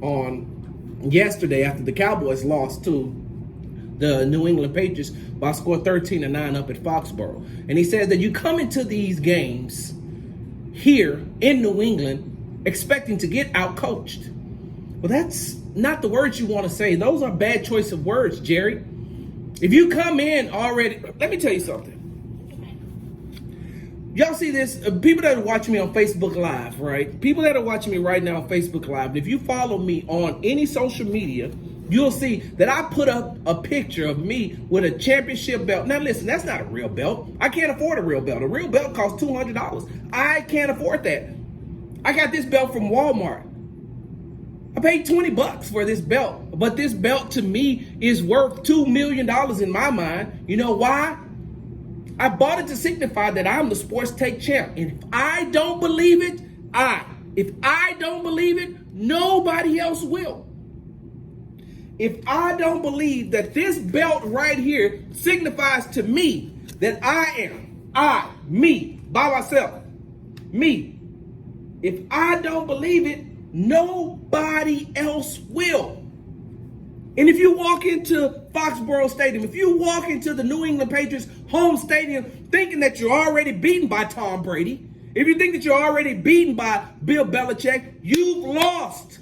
on yesterday after the Cowboys lost to the New England Patriots by a score 13-9 up at Foxborough. And he says that you come into these games here in New England expecting to get out-coached. Well, that's not the words you want to say. Those are bad choice of words, Jerry. If you come in already, let me tell you something. Y'all see this? People that are watching me on Facebook Live, right? People that are watching me right now on Facebook Live, if you follow me on any social media, you'll see that I put up a picture of me with a championship belt. Now listen, that's not a real belt. I can't afford a real belt. A real belt costs $200. I can't afford that. I got this belt from Walmart. I paid $20 for this belt, but this belt to me is worth $2 million in my mind. You know why? I bought it to signify that I'm the Sports Take champ. And if I don't believe it, if I don't believe it, nobody else will. If I don't believe that this belt right here signifies to me that me, by myself, me. If I don't believe it, nobody else will. And if you walk into Foxborough Stadium, if you walk into the New England Patriots home stadium thinking that you're already beaten by Tom Brady, if you think that you're already beaten by Bill Belichick, you've lost.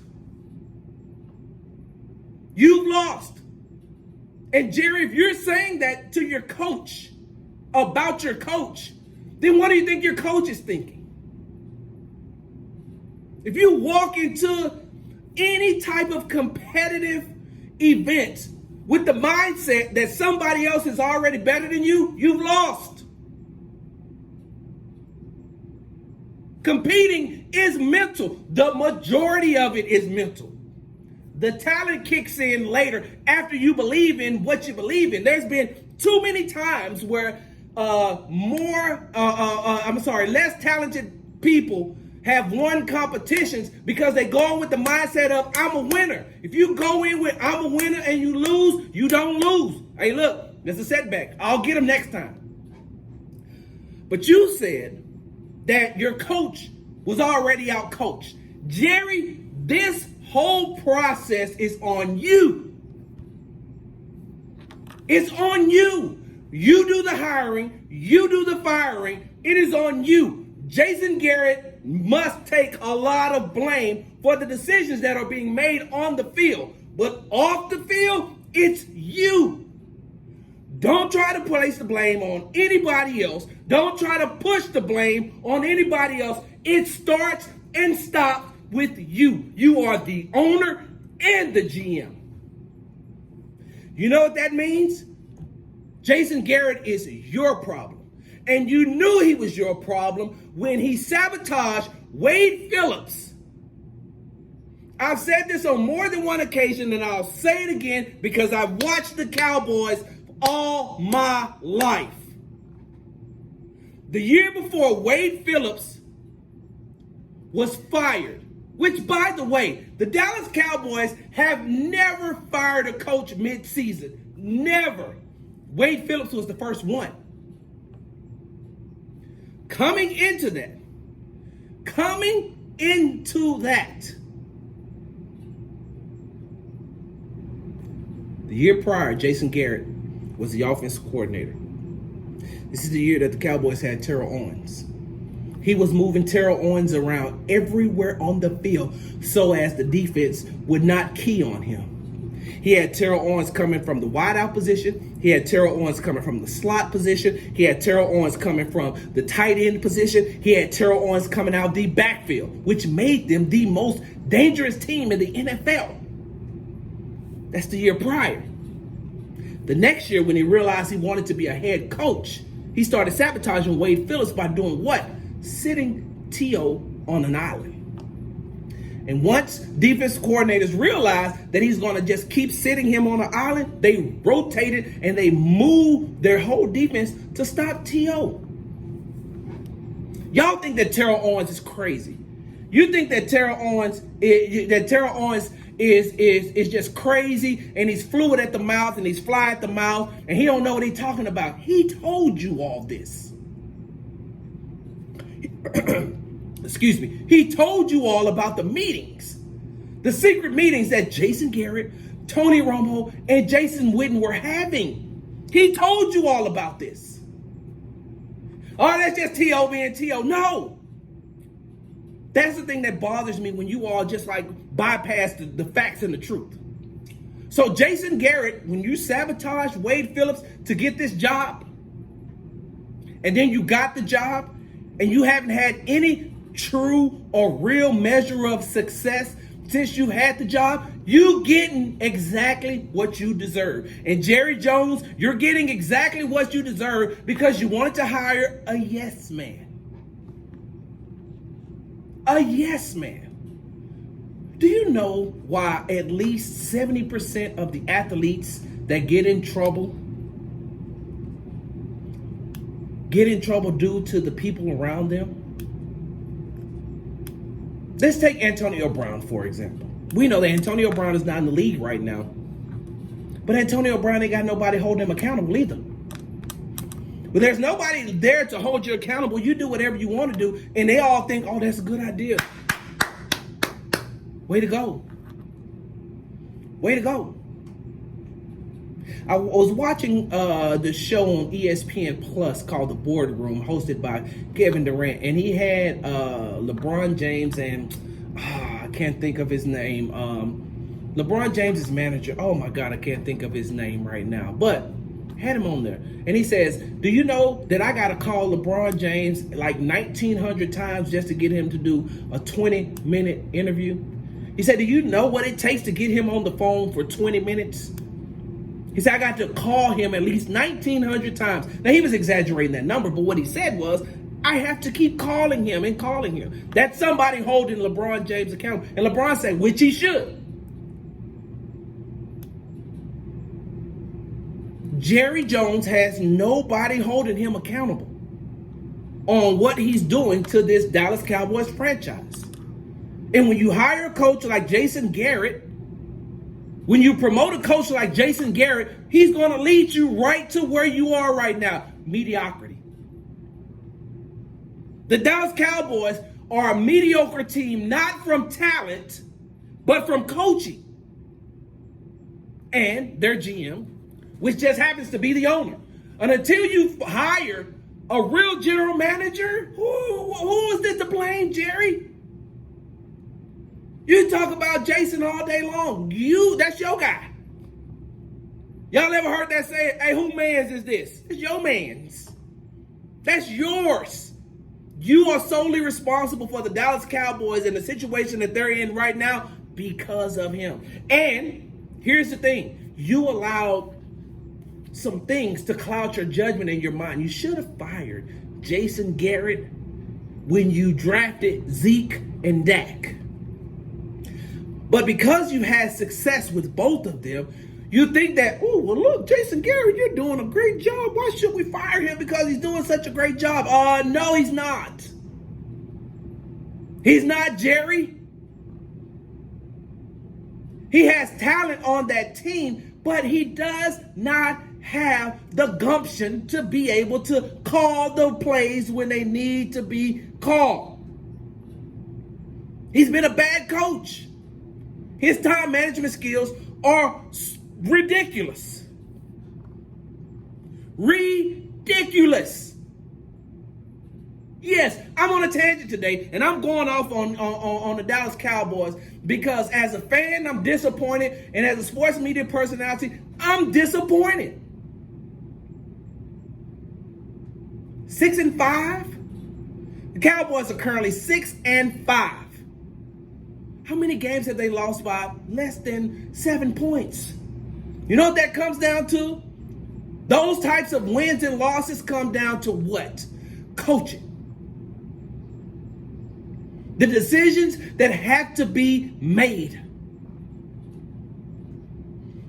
You've lost. And Jerry, if you're saying that to your coach about your coach, then what do you think your coach is thinking? If you walk into any type of competitive event with the mindset that somebody else is already better than you, you've lost. Competing is mental. The majority of it is mental. The talent kicks in later after you believe in what you believe in. There's been too many times where less talented people have won competitions because they go in with the mindset of, I'm a winner. If you go in with, I'm a winner, and you lose, you don't lose. Hey, look, there's a setback. I'll get them next time. But you said that your coach was already out coached. Jerry, this whole process is on you. It's on you. You do the hiring. You do the firing. It is on you. Jason Garrett must take a lot of blame for the decisions that are being made on the field. But off the field, it's you. Don't try to place the blame on anybody else. Don't try to push the blame on anybody else. It starts and stops with you. You are the owner and the GM. You know what that means? Jason Garrett is your problem. And you knew he was your problem when he sabotaged Wade Phillips. I've said this on more than one occasion, and I'll say it again because I've watched the Cowboys all my life. The year before Wade Phillips was fired, which, by the way, the Dallas Cowboys have never fired a coach mid-season. Never. Wade Phillips was the first one. Coming into that, the year prior, Jason Garrett was the offensive coordinator. This is the year that the Cowboys had Terrell Owens. He was moving Terrell Owens around everywhere on the field so as the defense would not key on him. He had Terrell Owens coming from the wideout position. He had Terrell Owens coming from the slot position. He had Terrell Owens coming from the tight end position. He had Terrell Owens coming out the backfield, which made them the most dangerous team in the NFL. That's the year prior. The next year, when he realized he wanted to be a head coach, he started sabotaging Wade Phillips by doing what? Sitting T.O. on an island. And once defense coordinators realized that he's going to just keep sitting him on an island, they rotated and they moved their whole defense to stop T.O. Y'all think that Terrell Owens is crazy. You think that Terrell Owens is just crazy and he's fluid at the mouth and he's fly at the mouth and he don't know what he's talking about. He told you all this. Excuse me. He told you all about the meetings The secret meetings that Jason Garrett, Tony Romo, and Jason Witten were having. He told you all about this. Oh, that's just T.O. being T.O. No. That's the thing that bothers me when you all just like bypass the facts and the truth. So Jason Garrett, when you sabotage Wade Phillips to get this job, and then you got the job, and you haven't had any true or real measure of success since you had the job, you getting exactly what you deserve. And Jerry Jones, you're getting exactly what you deserve because you wanted to hire a yes man. A yes man. Do you know why at least 70% of the athletes that get in trouble due to the people around them? Let's take Antonio Brown, for example. We know that Antonio Brown is not in the league right now. But Antonio Brown ain't got nobody holding him accountable either. But there's nobody there to hold you accountable. You do whatever you want to do, and they all think, oh, that's a good idea. Way to go. Way to go. I was watching the show on ESPN Plus called The Boardroom, hosted by Kevin Durant, and he had LeBron James and I can't think of his name. LeBron James' manager. Oh my God, I can't think of his name right now, but had him on there. And he says, do you know that I got to call LeBron James like 1,900 times just to get him to do a 20-minute interview? He said, do you know what it takes to get him on the phone for 20 minutes? He said, I got to call him at least 1,900 times. Now, he was exaggerating that number, but what he said was, I have to keep calling him and calling him. That's somebody holding LeBron James accountable. And LeBron said, which he should. Jerry Jones has nobody holding him accountable on what he's doing to this Dallas Cowboys franchise. And when you hire a coach like Jason Garrett, when you promote a coach like Jason Garrett, he's going to lead you right to where you are right now, mediocrity. The Dallas Cowboys are a mediocre team, not from talent, but from coaching. And their GM, which just happens to be the owner. And until you hire a real general manager, who is this to blame, Jerry? You talk about Jason all day long. That's your guy. Y'all ever heard that saying, hey, who man's is this? It's your man's. That's yours. You are solely responsible for the Dallas Cowboys and the situation that they're in right now because of him. And here's the thing. You allowed some things to cloud your judgment in your mind. You should have fired Jason Garrett when you drafted Zeke and Dak. But because you had success with both of them, you think that, oh, well, look, Jason Garrett, you're doing a great job. Why should we fire him because he's doing such a great job? No, he's not. He's not, Jerry. He has talent on that team, but he does not have the gumption to be able to call the plays when they need to be called. He's been a bad coach. His time management skills are ridiculous. Ridiculous. Yes, I'm on a tangent today, and I'm going off on the Dallas Cowboys because as a fan, I'm disappointed, and as a sports media personality, I'm disappointed. 6-5. The Cowboys are currently 6-5. How many games have they lost by less than 7 points? You know what that comes down to? Those types of wins and losses come down to what? Coaching. The decisions that have to be made.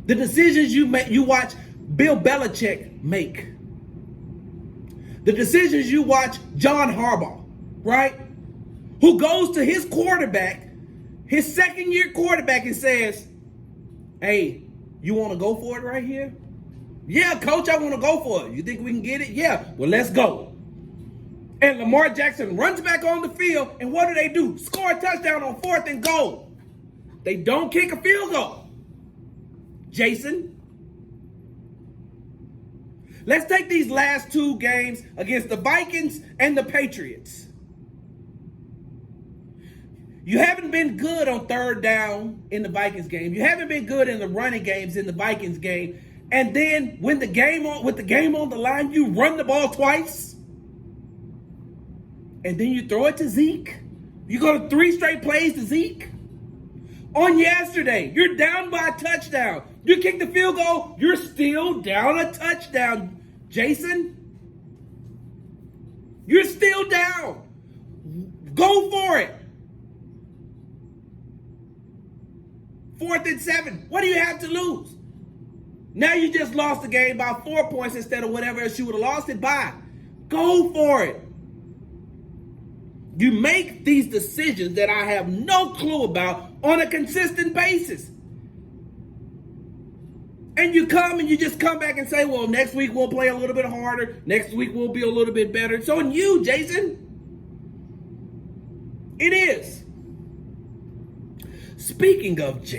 The decisions you watch Bill Belichick make. The decisions you watch John Harbaugh, right? Who goes to his quarterback, his second-year quarterback, and says, hey, you want to go for it right here? Yeah, coach, I want to go for it. You think we can get it? Yeah, well, let's go. And Lamar Jackson runs back on the field, and what do? Score a touchdown on 4th and goal. They don't kick a field goal. Jason. Let's take these last two games against the Vikings and the Patriots. You haven't been good on third down in the Vikings game. You haven't been good in the running games in the Vikings game. And then when with the game on the line, you run the ball twice. And then you throw it to Zeke. You go to 3 straight plays to Zeke. On yesterday, you're down by a touchdown. You kick the field goal, you're still down a touchdown, Jason. You're still down. Go for it. 4th and 7. What do you have to lose? Now you just lost the game by 4 points instead of whatever else you would have lost it by. Go for it. You make these decisions that I have no clue about on a consistent basis. And you just come back and say, well, next week we'll play a little bit harder. Next week we'll be a little bit better. It's on you, Jason. It is. Speaking of Jason.